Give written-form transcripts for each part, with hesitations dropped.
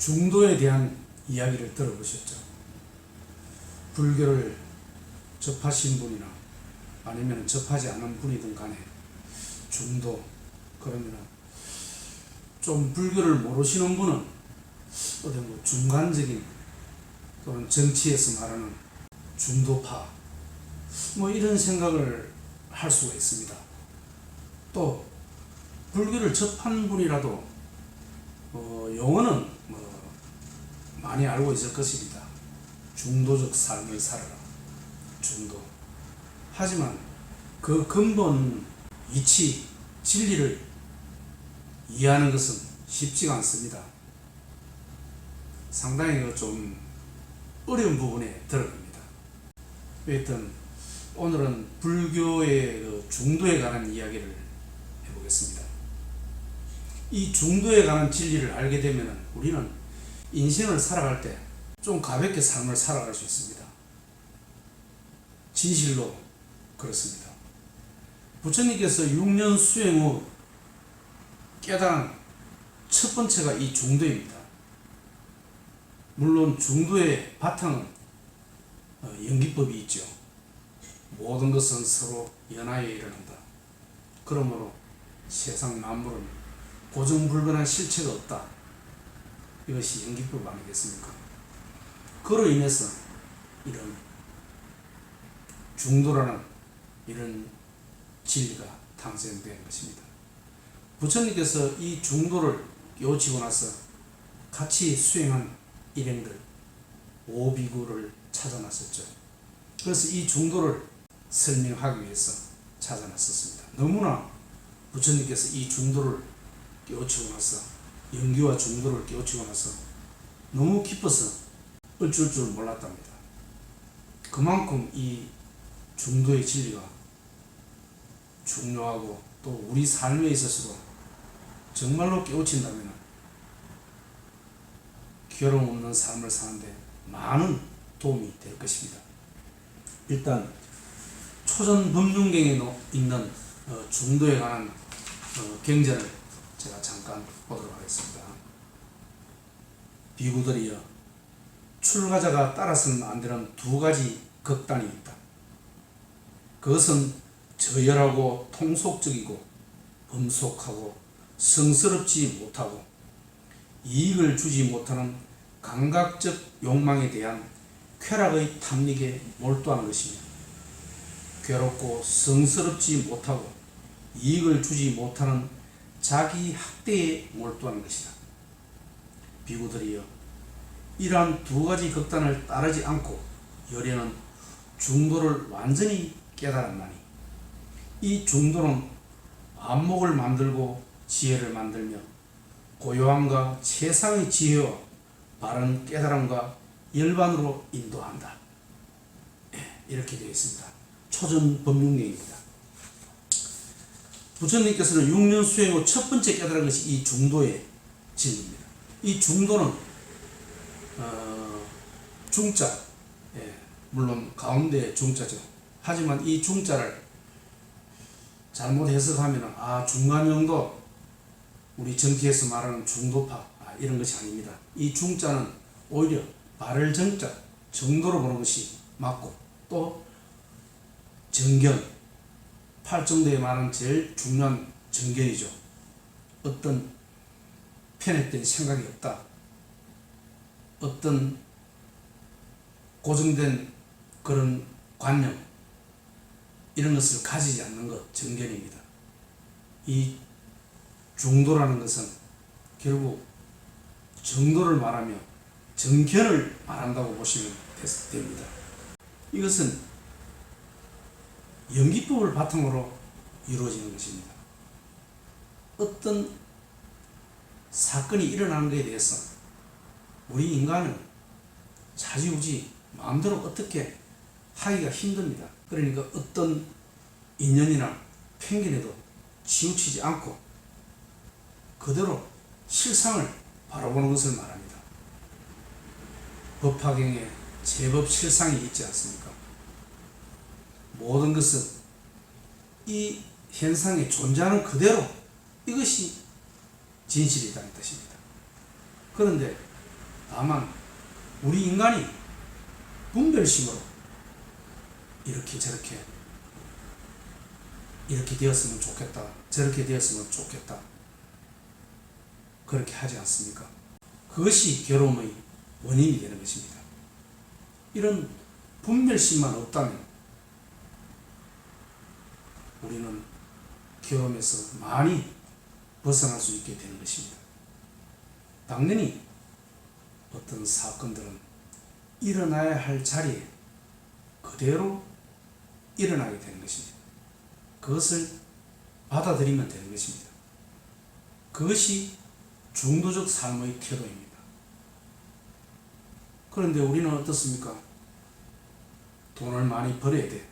중도에 대한 이야기를 들어보셨죠? 불교를 접하신 분이나 아니면 접하지 않은 분이든 간에 중도, 그러면 좀 불교를 모르시는 분은 어떤 뭐 중간적인 또는 정치에서 말하는 중도파 뭐 이런 생각을 할 수가 있습니다. 또 불교를 접한 분이라도 용어는 많이 알고 있을 것입니다. 중도적 삶을 살아라. 중도. 하지만 그 근본 이치, 진리를 이해하는 것은 쉽지가 않습니다. 상당히 좀 어려운 부분에 들어갑니다. 어쨌든 오늘은 불교의 중도에 관한 이야기를 해보겠습니다. 이 중도에 관한 진리를 알게 되면 우리는 인생을 살아갈 때 좀 가볍게 삶을 살아갈 수 있습니다. 진실로 그렇습니다. 부처님께서 6년 수행 후 깨달은 첫 번째가 이 중도입니다. 물론 중도의 바탕은 연기법이 있죠. 모든 것은 서로 연하여 일어난다. 그러므로 세상 만물은 고정불변한 실체가 없다. 이것이 연기법 아니겠습니까? 그로 인해서 이런 중도라는 이런 진리가 탄생된 것입니다. 부처님께서 이 중도를 깨우치고 나서 같이 수행한 일행들 오비구를 찾아났었죠. 그래서 이 중도를 설명하기 위해서 찾아났었습니다. 너무나 부처님께서 이 중도를 깨우치고 나서 연기와 중도를 깨우치고 나서 너무 기뻐서 어쩔 줄 몰랐답니다. 그만큼 이 중도의 진리가 중요하고 또 우리 삶에 있어서도 정말로 깨우친다면 괴로움 없는 삶을 사는데 많은 도움이 될 것입니다. 일단 초전법륜경에 있는 중도에 관한 경전을 제가 잠깐 보도록 하겠습니다. 비구들이여, 출가자가 따라서는 안 되는 두 가지 극단이 있다. 그것은 저열하고 통속적이고 범속하고 성스럽지 못하고 이익을 주지 못하는 감각적 욕망에 대한 쾌락의 탐닉에 몰두하는 것이며, 괴롭고 성스럽지 못하고 이익을 주지 못하는 자기 학대에 몰두하는 것이다. 비구들이여, 이러한 두 가지 극단을 따르지 않고 열애는 중도를 완전히 깨달았나니, 이 중도는 안목을 만들고 지혜를 만들며 고요함과 최상의 지혜와 바른 깨달음과 열반으로 인도한다. 이렇게 되어 있습니다. 초전법륜경입니다. 부처님께서는 6년 수행 후 첫 번째 깨달은 것이 이 중도의 진리입니다. 이 중도는 중자, 물론 가운데 중자죠. 하지만 이 중자를 잘못 해석하면 중간정도, 우리 정치에서 말하는 중도파 이런 것이 아닙니다. 이 중자는 오히려 발을 정자, 정도로 보는 것이 맞고, 또 정견, 팔정도에 말하는 제일 중요한 정견이죠. 어떤 편협된 생각이 없다. 어떤 고정된 그런 관념, 이런 것을 가지지 않는 것, 정견입니다. 이 중도라는 것은 결국 정도를 말하며 정견을 말한다고 보시면 됩니다. 이것은 연기법을 바탕으로 이루어지는 것입니다. 어떤 사건이 일어나는 것에 대해서 우리 인간은 자지우지 마음대로 어떻게 하기가 힘듭니다. 그러니까 어떤 인연이나 편견에도 치우치지 않고 그대로 실상을 바라보는 것을 말합니다. 법화경에 제법 실상이 있지 않습니까? 모든 것은 이 현상에 존재하는 그대로 이것이 진실이라는 뜻입니다. 그런데 다만 우리 인간이 분별심으로 이렇게 저렇게 이렇게 되었으면 좋겠다, 저렇게 되었으면 좋겠다, 그렇게 하지 않습니까? 그것이 괴로움의 원인이 되는 것입니다. 이런 분별심만 없다면 우리는 괴로움에서 많이 벗어날 수 있게 되는 것입니다. 당연히 어떤 사건들은 일어나야 할 자리에 그대로 일어나게 되는 것입니다. 그것을 받아들이면 되는 것입니다. 그것이 중도적 삶의 태도입니다. 그런데 우리는 어떻습니까? 돈을 많이 벌어야 돼.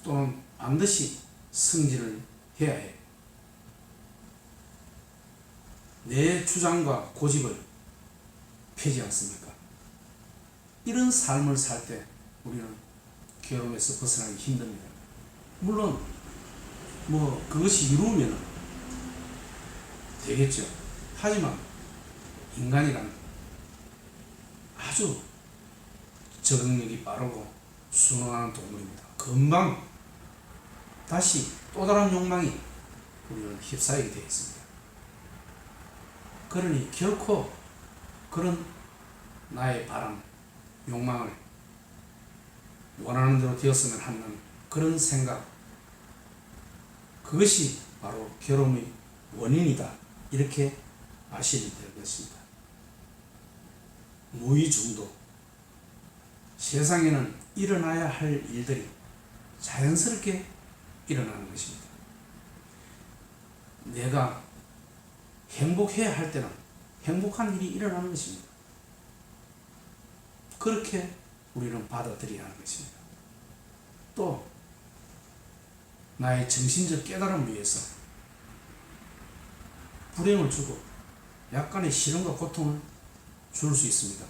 또는 반드시 승진을 해야 해. 내 주장과 고집을 펴지 않습니까? 이런 삶을 살 때 우리는 괴로움에서 벗어나기 힘듭니다. 물론 그것이 이루어지면 되겠죠. 하지만 인간이란 아주 적응력이 빠르고 순응하는 동물입니다. 금방 다시 또 다른 욕망이 우리는 휩싸이게 되어 있습니다. 그러니 결코 그런 나의 바람, 욕망을 원하는 대로 되었으면 하는 그런 생각, 그것이 바로 괴로움의 원인이다, 이렇게 아시게 될 것입니다. 무의중도, 세상에는 일어나야 할 일들이 자연스럽게 일어나는 것입니다. 내가 행복해야 할 때는 행복한 일이 일어나는 것입니다. 그렇게 우리는 받아들여야 하는 것입니다. 또 나의 정신적 깨달음을 위해서 불행을 주고 약간의 시련과 고통을 줄 수 있습니다.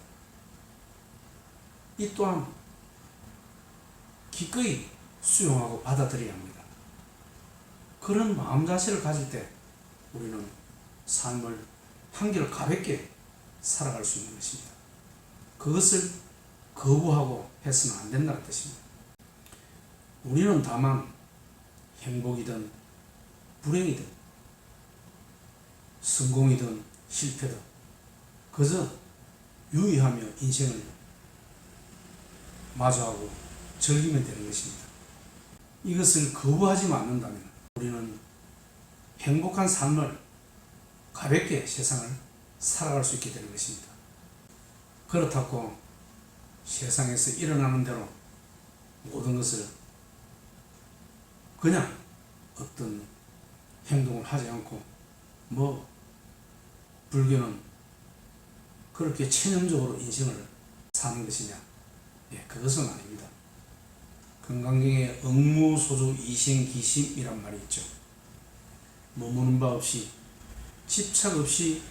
이 또한 기꺼이 수용하고 받아들여야 합니다. 그런 마음 자세를 가질 때 우리는 삶을 한결 가볍게 살아갈 수 있는 것입니다. 그것을 거부하고 해서는 안 된다는 뜻입니다. 우리는 다만 행복이든 불행이든 성공이든 실패든 그저 유의하며 인생을 마주하고 즐기면 되는 것입니다. 이것을 거부하지 않는다면 우리는 행복한 삶을 가볍게 세상을 살아갈 수 있게 되는 것입니다. 그렇다고 세상에서 일어나는 대로 모든 것을 그냥 어떤 행동을 하지 않고 불교는 그렇게 체념적으로 인생을 사는 것이냐? 그것은 아닙니다. 금강경에 응무소주 이생기심이란 말이 있죠. 머무는 바 없이 집착 없이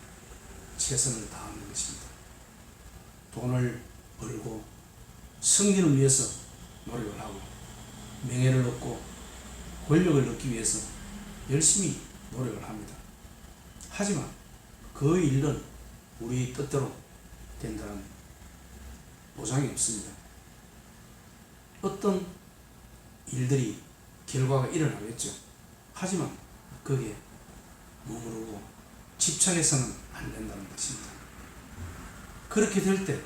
최선을 다하는 것입니다. 돈을 벌고 승진을 위해서 노력을 하고 명예를 얻고 권력을 얻기 위해서 열심히 노력을 합니다. 하지만 그 일은 우리 뜻대로 된다는 보장이 없습니다. 어떤 일들이 결과가 일어나겠죠. 하지만 거기에 머무르고 집착해서는 안 된다는 것입니다. 그렇게 될 때,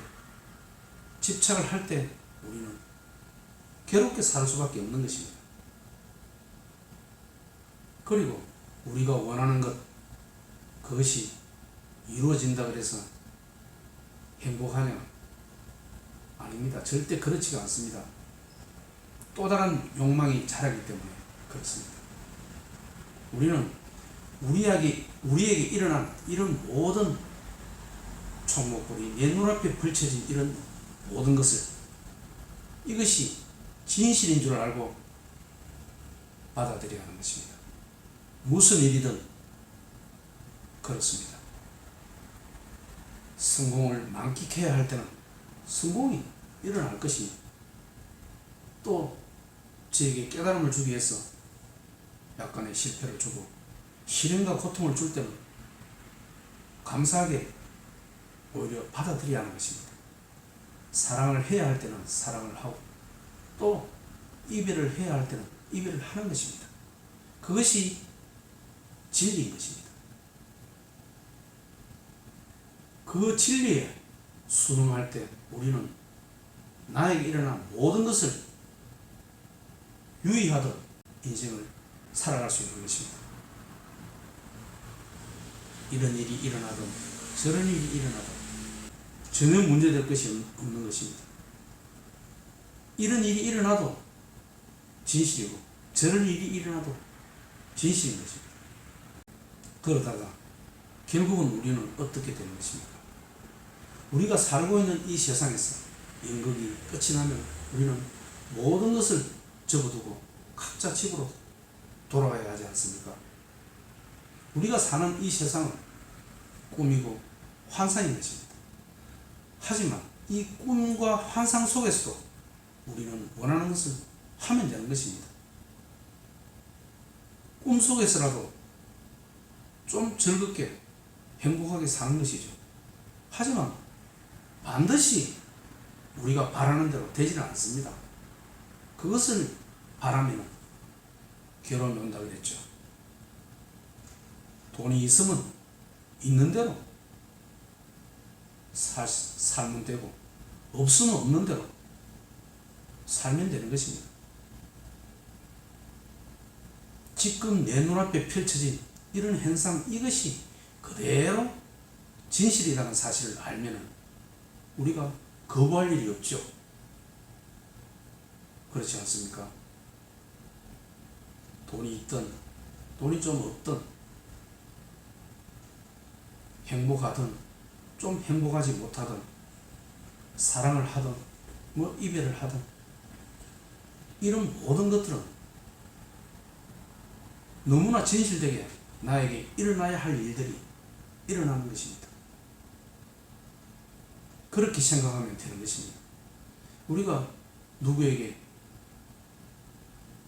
집착을 할 때 우리는 괴롭게 살 수밖에 없는 것입니다. 그리고 우리가 원하는 것, 그것이 이루어진다 그래서 행복하냐? 아닙니다. 절대 그렇지가 않습니다. 또 다른 욕망이 자라기 때문에 그렇습니다. 우리는 우리에게 일어난 이런 모든 총목불이 내 눈앞에 펼쳐진 이런 모든 것을 이것이 진실인 줄 알고 받아들여야 하는 것입니다. 무슨 일이든 그렇습니다. 성공을 만끽해야 할 때는 성공이 일어날 것입니다. 또 저에게 깨달음을 주기 위해서 약간의 실패를 주고 시련과 고통을 줄 때는 감사하게 오히려 받아들여야 하는 것입니다. 사랑을 해야 할 때는 사랑을 하고 또 이별을 해야 할 때는 이별을 하는 것입니다. 그것이 진리인 것입니다. 그 진리에 순응할 때 우리는 나에게 일어난 모든 것을 유의하듯 인생을 살아갈 수 있는 것입니다. 이런 일이 일어나든 저런 일이 일어나든 전혀 문제될 것이 없는 것입니다. 이런 일이 일어나도 진실이고 저런 일이 일어나도 진실인 것입니다. 그러다가 결국은 우리는 어떻게 되는 것입니까? 우리가 살고 있는 이 세상에서 연극이 끝이 나면 우리는 모든 것을 접어두고 각자 집으로 돌아가야 하지 않습니까? 우리가 사는 이 세상은 꿈이고 환상인 것입니다. 하지만 이 꿈과 환상 속에서도 우리는 원하는 것을 하면 되는 것입니다. 꿈 속에서라도 좀 즐겁게 행복하게 사는 것이죠. 하지만 반드시 우리가 바라는 대로 되지는 않습니다. 그것을 바라면 결혼이 온다고 그랬죠. 돈이 있으면 있는 대로 살면 되고 없으면 없는 대로 살면 되는 것입니다. 지금 내 눈앞에 펼쳐진 이런 현상, 이것이 그대로 진실이라는 사실을 알면 우리가 거부할 일이 없죠. 그렇지 않습니까? 돈이 있든 돈이 좀 없든 행복하든 좀 행복하지 못하든 사랑을 하든 뭐 이별을 하든 이런 모든 것들은 너무나 진실되게 나에게 일어나야 할 일들이 일어나는 것입니다. 그렇게 생각하면 되는 것입니다. 우리가 누구에게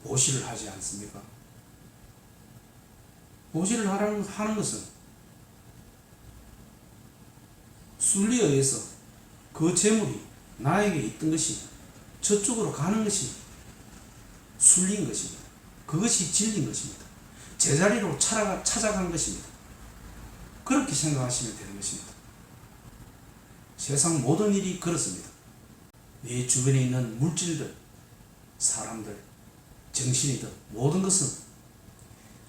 보시를 하지 않습니까? 보시를 하는 것은 순리에 의해서 그 재물이 나에게 있던 것이 저쪽으로 가는 것이 순리인 것입니다. 그것이 진리인 것입니다. 제자리로 찾아간 것입니다. 그렇게 생각하시면 되는 것입니다. 세상 모든 일이 그렇습니다. 내 주변에 있는 물질들, 사람들, 정신이든 모든 것은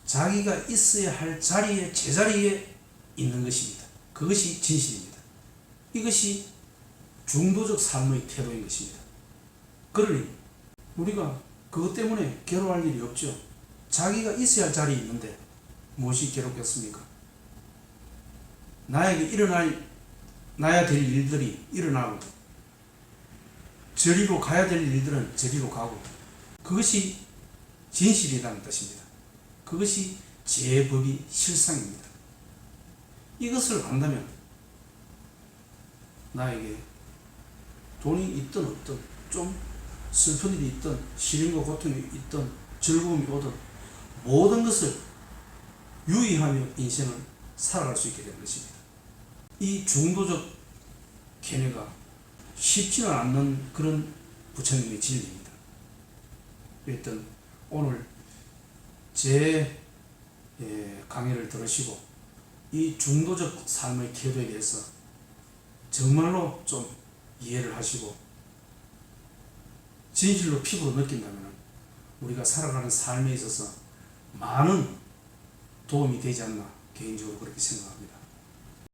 자기가 있어야 할 자리에, 제자리에 있는 것입니다. 그것이 진실입니다. 이것이 중도적 삶의 태도인 것입니다. 그러니 우리가 그것 때문에 괴로워할 일이 없죠. 자기가 있어야 할 자리에 있는데 무엇이 괴롭겠습니까? 나에게 일어나야 될 일들이 일어나고 저리로 가야 될 일들은 저리로 가고 그것이 진실이라는 뜻입니다. 그것이 제 법이 실상입니다. 이것을 안다면 나에게 돈이 있든 없든 좀 슬픈 일이 있든 시련과 고통이 있든 즐거움이 오든 모든 것을 유의하며 인생을 살아갈 수 있게 되는 것입니다. 이 중도적 견해가 쉽지는 않는 그런 부처님의 진리입니다. 일단 오늘 제 강의를 들으시고 이 중도적 삶의 태도에 대해서 정말로 좀 이해를 하시고 진실로 피부로 느낀다면 우리가 살아가는 삶에 있어서 많은 도움이 되지 않나 개인적으로 그렇게 생각합니다.